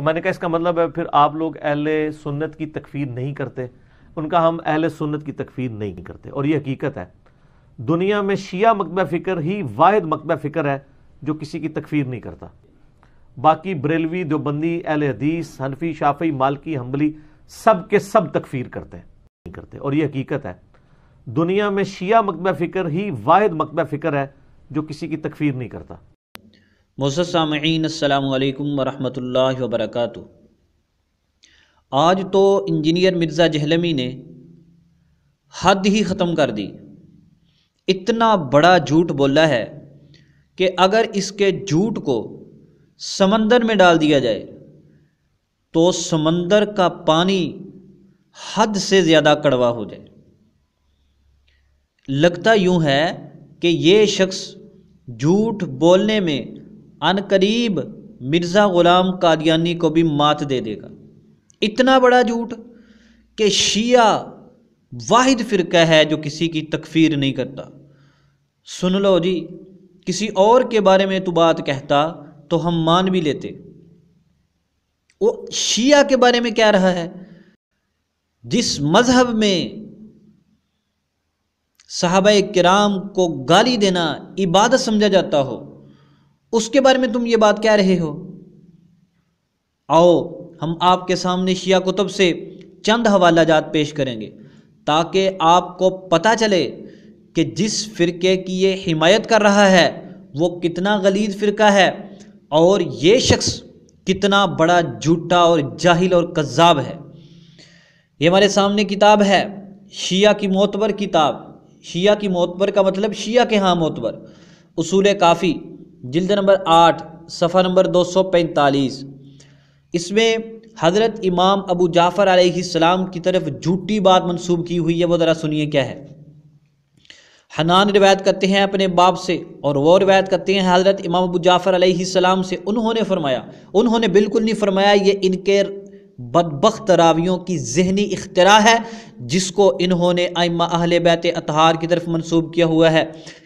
تو میں نے کہا اس کا مطلب ہے پھر آپ لوگ اہل سنت کی تکفیر نہیں کرتے؟ ان کا ہم اہل سنت کی تکفیر نہیں کرتے، اور یہ حقیقت ہے۔ دنیا میں شیعہ مکتبہ فکر ہی واحد مکتبہ فکر ہے جو کسی کی تکفیر نہیں کرتا۔ باقی بریلوی، دیوبندی، اہل حدیث، حنفی، شافعی، مالکی، حنبلی سب کے سب تکفیر کرتے ہیں، نہیں کرتے، اور یہ حقیقت ہے۔ دنیا میں شیعہ مکتبہ فکر ہی واحد مکتبہ فکر ہے جو کسی کی تکفیر نہیں کرتا۔ معزز سامعین، السلام علیکم ورحمۃ اللہ وبرکاتہ۔ آج تو انجینئر مرزا جہلمی نے حد ہی ختم کر دی۔ اتنا بڑا جھوٹ بولا ہے کہ اگر اس کے جھوٹ کو سمندر میں ڈال دیا جائے تو سمندر کا پانی حد سے زیادہ کڑوا ہو جائے۔ لگتا یوں ہے کہ یہ شخص جھوٹ بولنے میں عنقریب مرزا غلام قادیانی کو بھی مات دے دے گا۔ اتنا بڑا جھوٹ کہ شیعہ واحد فرقہ ہے جو کسی کی تکفیر نہیں کرتا۔ سن لو جی، کسی اور کے بارے میں تو بات کہتا تو ہم مان بھی لیتے، وہ شیعہ کے بارے میں کہہ رہا ہے۔ جس مذہب میں صحابہ کرام کو گالی دینا عبادت سمجھا جاتا ہو، اس کے بارے میں تم یہ بات کہہ رہے ہو۔ آؤ ہم آپ کے سامنے شیعہ کتب سے چند حوالہ جات پیش کریں گے تاکہ آپ کو پتہ چلے کہ جس فرقے کی یہ حمایت کر رہا ہے وہ کتنا غلیظ فرقہ ہے اور یہ شخص کتنا بڑا جھوٹا اور جاہل اور کذاب ہے۔ یہ ہمارے سامنے کتاب ہے، شیعہ کی معتبر کتاب۔ شیعہ کی معتبر کا مطلب شیعہ کے ہاں معتبر، اصول کافی، جلد نمبر 8 صفحہ نمبر 245۔ اس میں حضرت امام ابو جعفر علیہ السلام کی طرف جھوٹی بات منسوب کی ہوئی ہے، وہ ذرا سنیے کیا ہے۔ حنان روایت کرتے ہیں اپنے باپ سے، اور وہ روایت کرتے ہیں حضرت امام ابو جعفر علیہ السلام سے، انہوں نے فرمایا، انہوں نے بالکل نہیں فرمایا، یہ ان کے بدبخت راویوں کی ذہنی اختراع ہے جس کو انہوں نے ائمہ اہل بیت اطہار کی طرف منسوب کیا ہوا ہے۔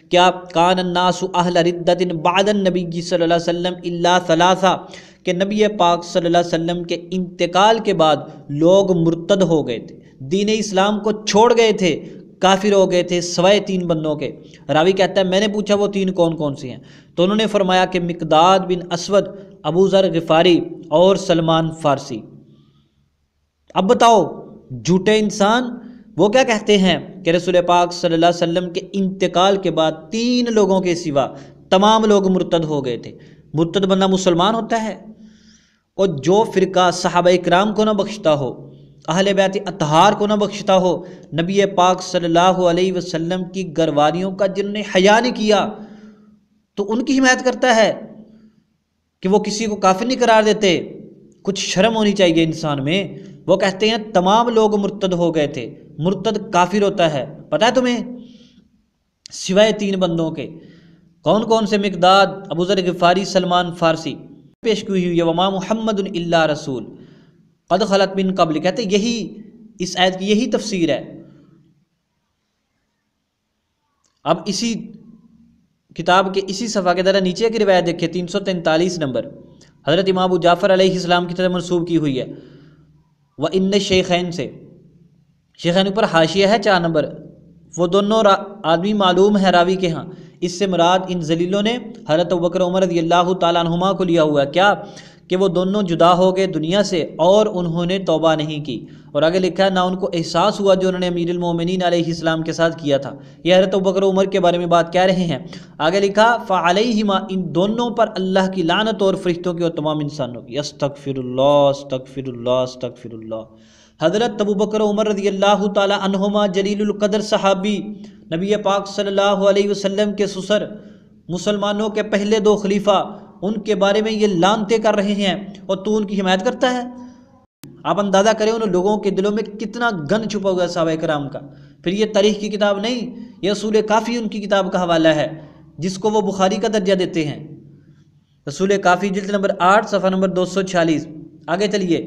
کیا کان الناس اہل ردت بعد النبی صلی اللہ علیہ وسلم الا ثلاثہ، کہ نبی پاک صلی اللہ علیہ وسلم کے انتقال کے بعد لوگ مرتد ہو گئے تھے، دین اسلام کو چھوڑ گئے تھے، کافر ہو گئے تھے سوائے 3 بندوں کے۔ راوی کہتا ہے میں نے پوچھا وہ 3 کون کون سے ہیں؟ تو انہوں نے فرمایا کہ مقداد بن اسود، ابو ذر غفاری اور سلمان فارسی۔ اب بتاؤ جھوٹے انسان وہ کیا کہتے ہیں کہ رسول پاک صلی اللہ علیہ وسلم کے انتقال کے بعد 3 لوگوں کے سوا تمام لوگ مرتد ہو گئے تھے۔ مرتد بندہ مسلمان ہوتا ہے؟ اور جو فرقہ صحابہ اکرام کو نہ بخشتا ہو، اہل بیت اطہار کو نہ بخشتا ہو، نبی پاک صلی اللہ علیہ وسلم کی گھروالیوں کا جنہوں نے حیا نہیں کیا تو ان کی حمایت کرتا ہے کہ وہ کسی کو کافر نہیں قرار دیتے؟ کچھ شرم ہونی چاہیے انسان میں۔ وہ کہتے ہیں تمام لوگ مرتد ہو گئے تھے، مرتد کافر ہوتا ہے۔ پتہ ہے تمہیں سوائے 3 بندوں کے کون کون سے؟ مقداد، ابو ذر غفاری، سلمان فارسی۔ پیش کی ہوئی ہے وما محمد الا رسول قد خلت من قبل، کہتے ہیں یہی اس آیت کی یہی تفسیر ہے۔ اب اسی کتاب کے اسی صفحہ کے ذرا نیچے کی روایت دیکھیں، 343 نمبر، حضرت امام ابو جعفر علیہ السلام کی طرف منسوب کی ہوئی ہے۔ وَإِنَّ الشَّيْخَيْن سے، شیخین اوپر حاشیہ ہے 4 نمبر، وہ دونوں آدمی معلوم ہے راوی کے ہاں۔ اس سے مراد ان ذلیلوں نے حضرت ابوبکر عمر رضی اللہ تعالیٰ عنہما کو لیا ہوا ہے، کیا کہ وہ دونوں جدا ہو گئے دنیا سے اور انہوں نے توبہ نہیں کی، اور آگے لکھا ہے نہ ان کو احساس ہوا جو انہوں نے امیر المومنین علیہ السلام کے ساتھ کیا تھا۔ یہ حضرت ابوبکر عمر کے بارے میں بات کہہ رہے ہیں۔ آگے لکھا فعلیہما، ان دونوں پر اللہ کی لعنت اور فرشتوں کی اور تمام انسانوں کی۔ استغفر اللہ استغفر اللہ استغفر اللہ۔ حضرت ابوبکر عمر رضی اللہ تعالی عنہما جلیل القدر صحابی، نبی پاک صلی اللہ علیہ وسلم کے سسر، مسلمانوں کے پہلے 2 خلیفہ، ان کے بارے میں یہ لانتے کر رہے ہیں اور تو ان کی حمایت کرتا ہے؟ آپ اندازہ کریں ان لوگوں کے دلوں میں کتنا گن چھپا ہوا ہے صحابہ کرام کا۔ پھر یہ تاریخ کی کتاب نہیں، یہ اصول کافی ان کی کتاب کا حوالہ ہے جس کو وہ بخاری کا درجہ دیتے ہیں۔ اصول کافی جلد نمبر 8 صفحہ نمبر 246۔ آگے چلیے،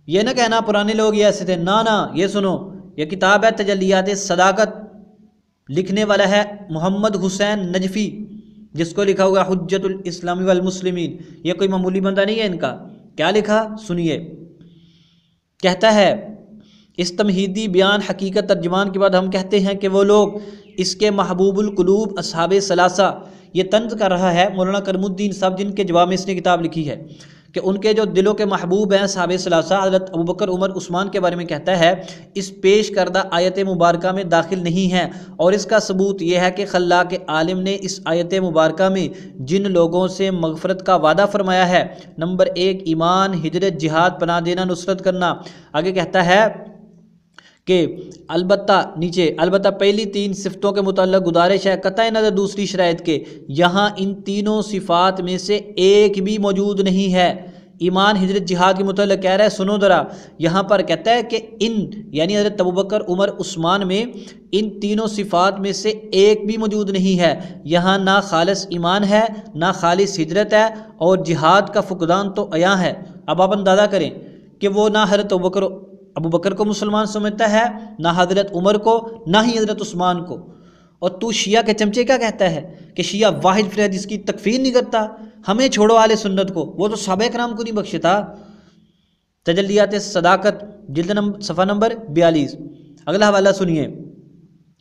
یہ نہ کہنا پرانے لوگ یہ ایسے تھے، نہ یہ سنو، یہ کتاب ہے تجلیات صداقت، لکھنے والا ہے محمد حسین نجفی، جس کو لکھا ہوا حجت الاسلام والمسلمین، یہ کوئی معمولی بندہ نہیں ہے ان کا، کیا لکھا سنیے، کہتا ہے اس تمہیدی بیان حقیقت ترجمان کے بعد ہم کہتے ہیں کہ وہ لوگ اس کے محبوب القلوب اصحاب ثلاثہ، یہ طنز کر رہا ہے مولانا کرم الدین صاحب جن کے جواب میں اس نے کتاب لکھی ہے، کہ ان کے جو دلوں کے محبوب ہیں اصحاب ثلاثہ حضرت ابوبکر عمر عثمان کے بارے میں کہتا ہے، اس پیش کردہ آیت مبارکہ میں داخل نہیں ہیں، اور اس کا ثبوت یہ ہے کہ خلاق عالم نے اس آیت مبارکہ میں جن لوگوں سے مغفرت کا وعدہ فرمایا ہے، نمبر 1 ایمان، ہجرت، جہاد، پناہ دینا، نصرت کرنا، آگے کہتا ہے کہ البتہ پہلی 3 صفتوں کے متعلق گزارش ہے قطع نظر دوسری شرائط کے، یہاں ان تینوں صفات میں سے ایک بھی موجود نہیں ہے۔ ایمان، ہجرت، جہاد کے متعلق کہہ رہا ہے، سنو ذرا، یہاں پر کہتا ہے کہ ان یعنی حضرت ابوبکر عمر عثمان میں ان تینوں صفات میں سے ایک بھی موجود نہیں ہے، یہاں نہ خالص ایمان ہے، نہ خالص ہجرت ہے، اور جہاد کا فقدان تو عیاں ہے۔ اب آپ اندازہ کریں کہ وہ نہ حضرت ابوبکر کو مسلمان سمجھتا ہے، نہ حضرت عمر کو، نہ ہی حضرت عثمان کو، اور تو شیعہ کے چمچے کیا کہتا ہے کہ شیعہ واحد فرقہ جس کی تکفیر نہیں کرتا، ہمیں چھوڑو اہل سنت کو، وہ تو صحابہ کرام کو نہیں بخشتا۔ تجلیات صداقت جلد صفحہ نمبر 42، اگلا حوالہ سنیے،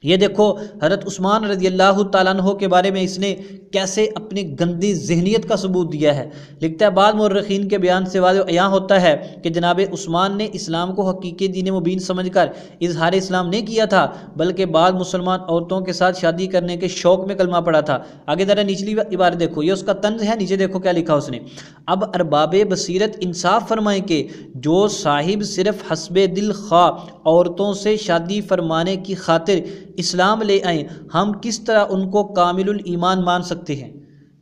یہ دیکھو حضرت عثمان رضی اللہ تعالیٰ عنہ کے بارے میں اس نے کیسے اپنی گندی ذہنیت کا ثبوت دیا ہے۔ لکھتا ہے بعض مورخین کے بیان سے واضح عیاں ہوتا ہے کہ جناب عثمان نے اسلام کو حقیقی دین مبین سمجھ کر اظہار اسلام نہیں کیا تھا، بلکہ بعض مسلمان عورتوں کے ساتھ شادی کرنے کے شوق میں کلمہ پڑھا تھا۔ آگے ذرا نچلی عبارت دیکھو، یہ اس کا طنز ہے، نیچے دیکھو کیا لکھا اس نے، اب ارباب بصیرت انصاف فرمائیں کہ جو صاحب صرف حسب دل خواہ عورتوں سے شادی فرمانے کی خاطر اسلام لے آئیں، ہم کس طرح ان کو کامل الایمان مان سکتے ہیں؟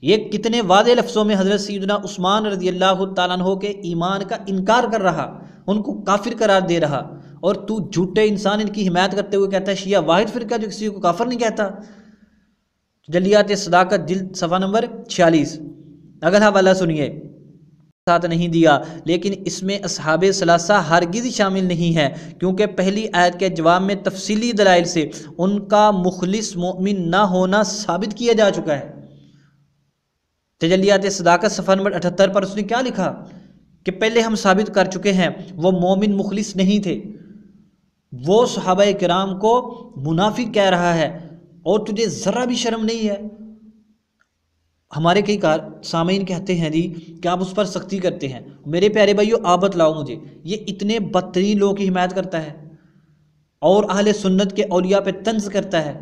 یہ کتنے واضح لفظوں میں حضرت سیدنا عثمان رضی اللہ تعالیٰ عنہ کے ایمان کا انکار کر رہا، ان کو کافر قرار دے رہا، اور تو جھوٹے انسان ان کی حمایت کرتے ہوئے کہتا ہے شیعہ واحد فرقہ جو کسی کو کافر نہیں کہتا۔ جلیات صداقت جلد صفحہ نمبر 46، اگلا حوالہ سنیے، ساتھ نہیں دیا، لیکن اس میں اصحاب ثلاثہ ہرگز شامل نہیں ہے، کیونکہ پہلی آیت کے جواب میں تفصیلی دلائل سے ان کا مخلص مومن نہ ہونا ثابت کیا جا چکا ہے۔ تجلیات صداقت صفحہ نمبر 78 پر اس نے کیا لکھا کہ پہلے ہم ثابت کر چکے ہیں وہ مومن مخلص نہیں تھے، وہ صحابہ کرام کو منافق کہہ رہا ہے، اور تجھے ذرا بھی شرم نہیں ہے؟ ہمارے کئی سامعین کہتے ہیں جی کہ آپ اس پر سختی کرتے ہیں، میرے پیارے بھائیو آپ بتلاؤ مجھے، یہ اتنے بدترین لوگوں کی حمایت کرتا ہے اور اہل سنت کے اولیاء پہ طنز کرتا ہے۔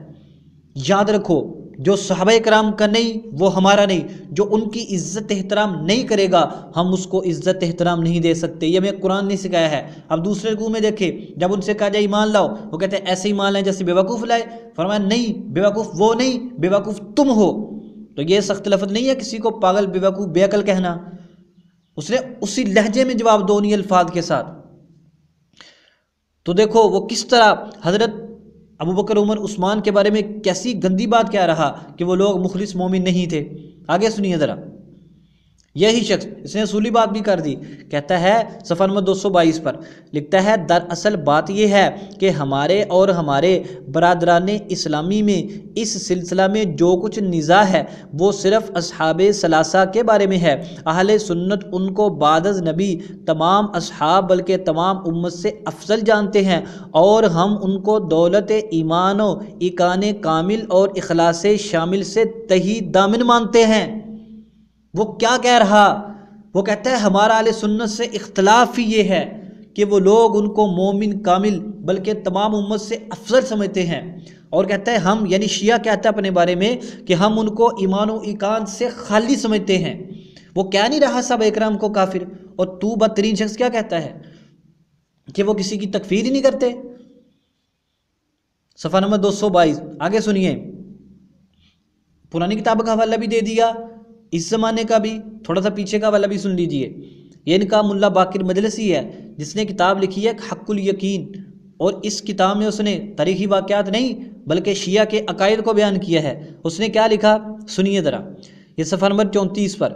یاد رکھو جو صحابہ کرام کا نہیں وہ ہمارا نہیں، جو ان کی عزت احترام نہیں کرے گا ہم اس کو عزت احترام نہیں دے سکتے، یہ ہمیں قرآن نے سکھایا ہے۔ اب دوسرے رکوع میں دیکھیں جب ان سے کہا جائے ایمان لاؤ، وہ کہتے ہیں ایسے ایمان لائیں جیسے بیوقوف لائے، فرمایا نہیں بیوقوف وہ نہیں، بیوقوف تم ہو۔ تو یہ سخت لفظ نہیں ہے کسی کو پاگل بیوقوف بے عقل کہنا، اس نے اسی لہجے میں جواب دو انہی الفاظ کے ساتھ۔ تو دیکھو وہ کس طرح حضرت ابوبکر عمر عثمان کے بارے میں کیسی گندی بات کہہ رہا کہ وہ لوگ مخلص مومن نہیں تھے۔ آگے سنیے ذرا، یہی شخص اس نے اصولی بات بھی کر دی، کہتا ہے صفحہ نمبر 222 پر لکھتا ہے دراصل بات یہ ہے کہ ہمارے اور ہمارے برادران اسلامی میں اس سلسلہ میں جو کچھ نزاع ہے وہ صرف اصحاب ثلاثہ کے بارے میں ہے۔ اہل سنت ان کو بعد از نبی تمام اصحاب بلکہ تمام امت سے افضل جانتے ہیں، اور ہم ان کو دولت ایمان و ایقان کامل اور اخلاص شامل سے تہی دامن مانتے ہیں۔ وہ کیا کہہ رہا؟ وہ کہتا ہے ہمارا اہل سنت سے اختلاف ہی یہ ہے کہ وہ لوگ ان کو مومن کامل بلکہ تمام امت سے افضل سمجھتے ہیں، اور کہتا ہے ہم یعنی شیعہ کہتا ہے اپنے بارے میں کہ ہم ان کو ایمان و ایقان سے خالی سمجھتے ہیں۔ وہ کہہ نہیں رہا صحابہ اکرام کو کافر، اور تو بدترین شخص کیا کہتا ہے کہ وہ کسی کی تکفیر ہی نہیں کرتے۔ صفحہ نمبر 222 آگے سنیے، پرانی کتاب کا حوالہ بھی دے دیا، اس زمانے کا بھی، تھوڑا سا پیچھے کا حوالہ بھی سن لیجئے۔ یہ ان کا ملا باقر مجلسی ہے جس نے کتاب لکھی ہے حق الیقین، اور اس کتاب میں اس نے تاریخی واقعات نہیں بلکہ شیعہ کے عقائد کو بیان کیا ہے۔ اس نے کیا لکھا سنیے ذرا، یہ صفحہ نمبر 34 پر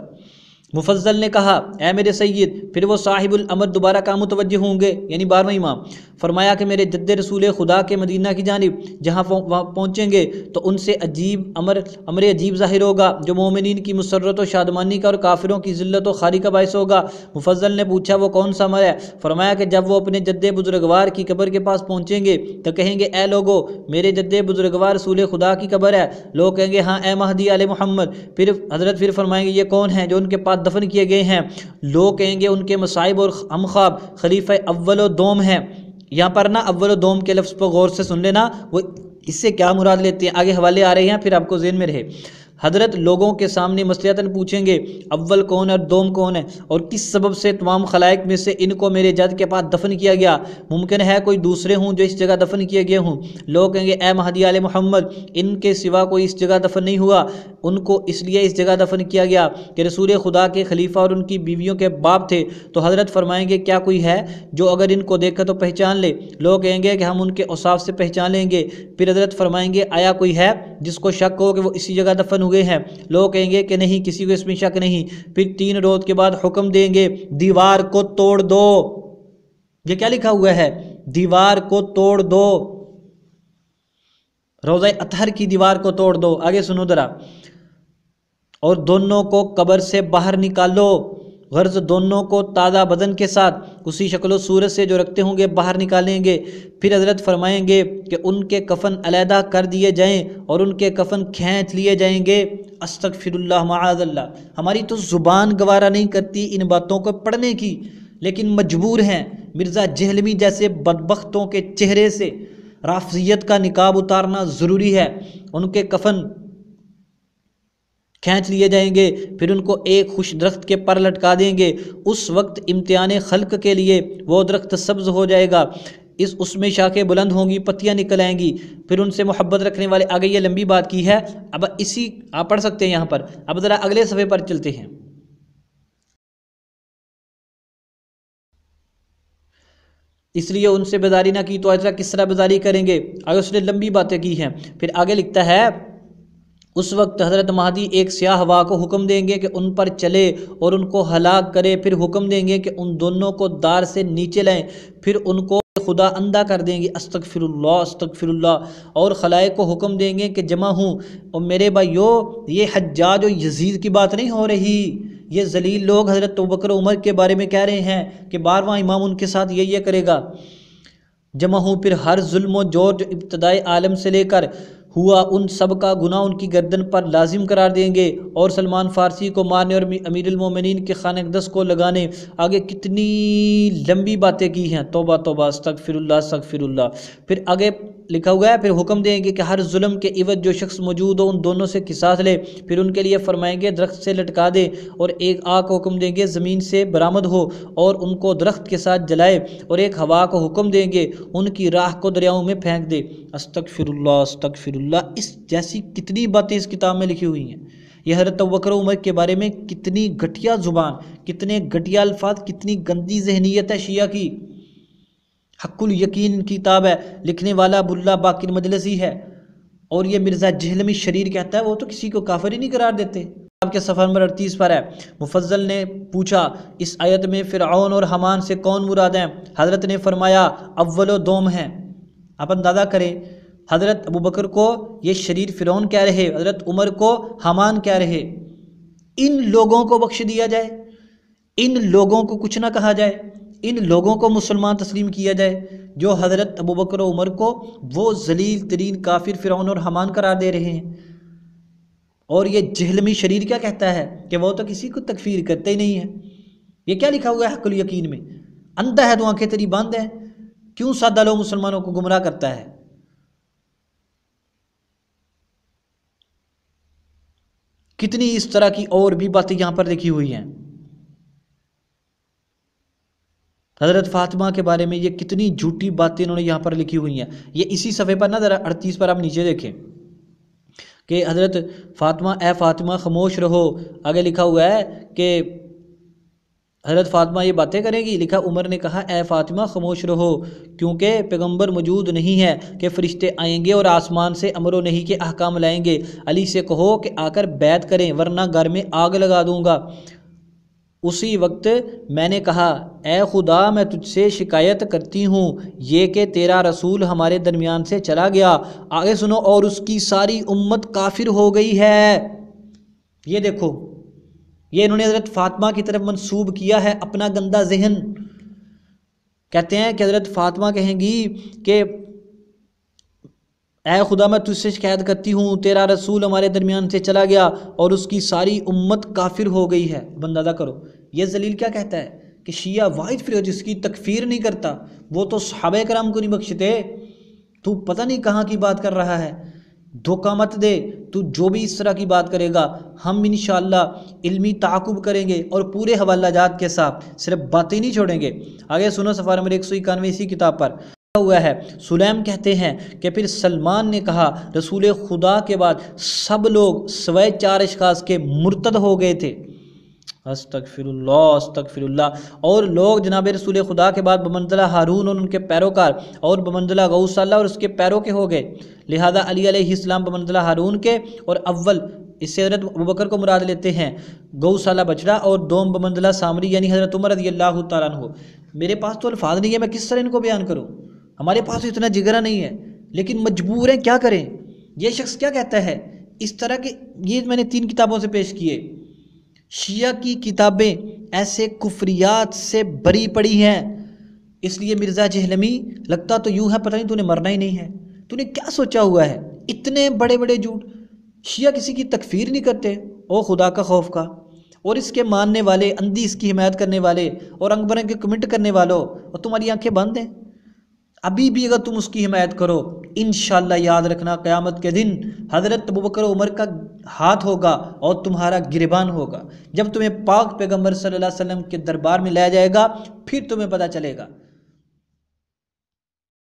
مفضل نے کہا اے میرے سید، پھر وہ صاحب الامر دوبارہ کہاں متوجہ ہوں گے، یعنی 12واں امام؟ فرمایا کہ میرے جد رسول خدا کے مدینہ کی جانب جہاں پہنچیں گے تو ان سے امر عجیب ظاہر ہوگا جو مومنین کی مسرت و شادمانی کا اور کافروں کی ذلت و خاری کا باعث ہوگا۔ مفضل نے پوچھا وہ کون سا امر ہے؟ فرمایا کہ جب وہ اپنے جد بزرگوار کی قبر کے پاس پہنچیں گے تو کہیں گے اے لوگو، میرے جد بزرگوار رسول خدا کی قبر ہے۔ لوگ کہیں گے ہاں اے مہدی آل محمد۔ پھر حضرت فرمائیں گے یہ کون ہیں جو ان کے پاس دفن کیے گئے ہیں؟ لوگ کہیں گے ان کے مصائب اور ہمخواب خلیفہ اول و دوم ہیں۔ یہاں پر نا اول و دوم کے لفظ پر غور سے سن لینا، وہ اس سے کیا مراد لیتے ہیں، آگے حوالے آ رہے ہیں، پھر آپ کو ذہن میں رہے۔ حضرت لوگوں کے سامنے مصلحتاً پوچھیں گے اول کون ہے اور دوم کون ہے، اور کس سبب سے تمام خلائق میں سے ان کو میرے جد کے پاس دفن کیا گیا؟ ممکن ہے کوئی دوسرے ہوں جو اس جگہ دفن کیے گئے ہوں۔ لوگ کہیں گے اے مہدی آل محمد، ان کے سوا کوئی اس جگہ دفن نہیں ہوا، ان کو اس لیے اس جگہ دفن کیا گیا کہ رسول خدا کے خلیفہ اور ان کی بیویوں کے باپ تھے۔ تو حضرت فرمائیں گے کیا کوئی ہے جو اگر ان کو دیکھا تو پہچان لے؟ لوگ کہیں گے کہ ہم ان کے اوصاف سے پہچان لیں گے۔ پھر حضرت فرمائیں گے آیا کوئی ہے جس کو شک ہو کہ وہ اسی جگہ دفن ہوئے ہیں؟ لوگ کہیں گے کہ نہیں، کسی کو اس میں شک نہیں۔ پھر 3 روز کے بعد حکم دیں گے دیوار کو توڑ دو۔ یہ کیا لکھا ہوا ہے؟ دیوار کو توڑ دو، روضہ اطہر کی دیوار کو توڑ دو۔ آگے سنو ذرا، اور دونوں کو قبر سے باہر نکالو، غرض دونوں کو تازہ بدن کے ساتھ اسی شکل و صورت سے جو رکھتے ہوں گے باہر نکالیں گے۔ پھر حضرت فرمائیں گے کہ ان کے کفن علیحدہ کر دیے جائیں اور ان کے کفن کھینچ لیے جائیں گے۔ استغفر اللہ معاذ اللہ۔ ہماری تو زبان گوارا نہیں کرتی ان باتوں کو پڑھنے کی، لیکن مجبور ہیں۔ مرزا جہلمی جیسے بدبختوں کے چہرے سے رافضیت کا نقاب اتارنا ضروری ہے۔ ان کے کفن کھینچ لیے جائیں گے، پھر ان کو ایک خوش درخت کے پر لٹکا دیں گے۔ اس وقت امتحان خلق کے لیے وہ درخت سبز ہو جائے گا، اس میں شاخیں بلند ہوں گی، پتیاں نکل آئیں گی۔ پھر ان سے محبت رکھنے والے، آگے یہ لمبی بات کی ہے، اب اسی آپ پڑھ سکتے ہیں یہاں پر۔ اب ذرا اگلے صفحے پر چلتے ہیں۔ اس لیے ان سے بیداری نہ کی تو ایسا کس طرح بیداری کریں گے؟ آگے اس نے لمبی باتیں کی ہیں۔ پھر آگے لکھتا ہے اس وقت حضرت مہدی ایک سیاہ ہوا کو حکم دیں گے کہ ان پر چلے اور ان کو ہلاک کرے۔ پھر حکم دیں گے کہ ان دونوں کو دار سے نیچے لائیں، پھر ان کو خدا اندھا کر دیں گے۔ استغفر اللہ استغفر اللہ۔ اور خلائق کو حکم دیں گے کہ جمع ہوں۔ اور میرے بھائیو، یہ حجاج و یزید کی بات نہیں ہو رہی، یہ ذلیل لوگ حضرت ابوبکر عمر کے بارے میں کہہ رہے ہیں کہ 12واں امام ان کے ساتھ یہ کرے گا۔ جمع ہوں، پھر ہر ظلم و جور جو ابتدائی عالم سے لے کر ہوا ان سب کا گناہ ان کی گردن پر لازم قرار دیں گے، اور سلمان فارسی کو مارنے اور امیر المومنین کے خانہ اقدس کو لگانے۔ آگے کتنی لمبی باتیں کی ہیں، توبہ توبہ استغفر اللہ استغفر اللہ۔ پھر آگے لکھا ہوا ہے، پھر حکم دیں گے کہ ہر ظلم کے عوض جو شخص موجود ہو ان دونوں سے قصاص لے۔ پھر ان کے لیے فرمائیں گے درخت سے لٹکا دے، اور ایک آگ کو حکم دیں گے زمین سے برآمد ہو اور ان کو درخت کے ساتھ جلائے، اور ایک ہوا کو حکم دیں گے ان کی راہ کو دریاؤں میں پھینک دے۔ استغفر اللہ استغفر اللہ۔ اس جیسی کتنی باتیں اس کتاب میں لکھی ہوئی ہیں۔ یہ حضرت ابوبکر عمر کے بارے میں کتنی گھٹیا زبان، کتنے گھٹیا الفاظ، کتنی گندی ذہنیت ہے شیعہ کی۔ حق الیقین کتاب ہے، لکھنے والا ابواللہ باقر مجلسی ہے، اور یہ مرزا جہلمی شریر کہتا ہے وہ تو کسی کو کافر ہی نہیں قرار دیتے۔ آپ کے صفحہ نمبر 38 پر ہے۔ مفضل نے پوچھا اس آیت میں فرعون اور حامان سے کون مراد ہیں؟ حضرت نے فرمایا اول و دوم ہیں۔ آپ اندازہ کریں، حضرت ابوبکر کو یہ شریر فرعون کہہ رہے، حضرت عمر کو حامان کہہ رہے۔ ان لوگوں کو بخش دیا جائے، ان لوگوں کو کچھ نہ کہا جائے، ان لوگوں کو مسلمان تسلیم کیا جائے جو حضرت ابوبکر و عمر کو وہ ذلیل ترین کافر فرعون اور حامان قرار دے رہے ہیں۔ اور یہ جہلمی شریر کیا کہتا ہے کہ وہ تو کسی کو تکفیر کرتے ہی نہیں ہے۔ یہ کیا لکھا ہوا ہے حق الیقین میں؟ اندھا ہے تو آنکھیں تیری بند ہیں، کیوں سادہ لوگ مسلمانوں کو گمراہ کرتا ہے؟ کتنی اس طرح کی اور بھی باتیں یہاں پر لکھی ہوئی ہیں۔ حضرت فاطمہ کے بارے میں یہ کتنی جھوٹی باتیں انہوں نے یہاں پر لکھی ہوئی ہیں۔ یہ اسی صفحے پر نا ذرا 38 پر آپ نیچے دیکھیں کہ حضرت فاطمہ، اے فاطمہ خاموش رہو۔ آگے لکھا ہوا ہے کہ حضرت فاطمہ یہ باتیں کریں گی، لکھا عمر نے کہا اے فاطمہ خاموش رہو، کیونکہ پیغمبر موجود نہیں ہے کہ فرشتے آئیں گے اور آسمان سے امر و نہی کے احکام لائیں گے۔ علی سے کہو کہ آ کر بیعت کریں ورنہ گھر میں آگ لگا دوں گا۔ اسی وقت میں نے کہا اے خدا میں تجھ سے شکایت کرتی ہوں یہ کہ تیرا رسول ہمارے درمیان سے چلا گیا، آگے سنو، اور اس کی ساری امت کافر ہو گئی ہے۔ یہ دیکھو، یہ انہوں نے حضرت فاطمہ کی طرف منسوب کیا ہے اپنا گندا ذہن۔ کہتے ہیں کہ حضرت فاطمہ کہیں گی کہ اے خدا میں تجھ سے شکایت کرتی ہوں تیرا رسول ہمارے درمیان سے چلا گیا اور اس کی ساری امت کافر ہو گئی ہے۔ بندہ کرو، یہ ذلیل کیا کہتا ہے کہ شیعہ واحد فرقہ جس کی تکفیر نہیں کرتا، وہ تو صحابہ کرام کو نہیں بخشتے، تو پتہ نہیں کہاں کی بات کر رہا ہے۔ دھوکہ مت دے، تو جو بھی اس طرح کی بات کرے گا ہم انشاءاللہ علمی تعاقب کریں گے اور پورے حوالہ جات کے ساتھ، صرف باتیں نہیں چھوڑیں گے۔ آگے سنو صفحہ نمبر 191 اسی کتاب پر ہوا ہے۔ سلیم کہتے ہیں کہ پھر سلمان نے کہا رسول خدا کے بعد سب لوگ سوائے 4 اشخاص کے مرتد ہو گئے تھے۔ استغفر اللہ استغفر اللہ۔ اور لوگ جناب رسول خدا کے بعد بمنزلہ ہارون اور ان کے پیروکار اور بمنزلہ غوث اللہ اور اس کے پیروں کے ہو گئے، لہذا علی علیہ السلام بمنزلہ ہارون کے، اور اول اس سے حضرت ابوبکر کو مراد لیتے ہیں، غوث اللہ بچڑا، اور دوم بمنزلہ سامری یعنی حضرت عمر رضی اللہ تعالیٰ عنہ۔ میرے پاس تو الفاظ نہیں ہے، میں کس طرح ان کو بیان کروں، ہمارے پاس تو اتنا جگرا نہیں ہے، لیکن مجبور ہیں، کیا کریں۔ یہ شخص کیا کہتا ہے اس طرح کے، یہ میں نے 3 کتابوں سے پیش کیے، شیعہ کی کتابیں ایسے کفریات سے بری پڑی ہیں، اس لیے مرزا جہلمی لگتا تو یوں ہے پتہ نہیں تو نے مرنا ہی نہیں ہے، تو نے کیا سوچا ہوا ہے، اتنے بڑے بڑے جھوٹ۔ شیعہ کسی کی تکفیر نہیں کرتے، او خدا کا خوف کا، اور اس کے ماننے والے، اندھی اس کی حمایت کرنے والے اور رنگ برنگ کے کمنٹ کرنے والوں، اور تمہاری آنکھیں بند ہیں۔ ابھی بھی اگر تم اس کی حمایت کرو، انشاءاللہ یاد رکھنا قیامت کے دن حضرت ابوبکر و عمر کا ہاتھ ہوگا اور تمہارا گریبان ہوگا۔ جب تمہیں پاک پیغمبر صلی اللہ علیہ وسلم کے دربار میں لایا جائے گا پھر تمہیں پتہ چلے گا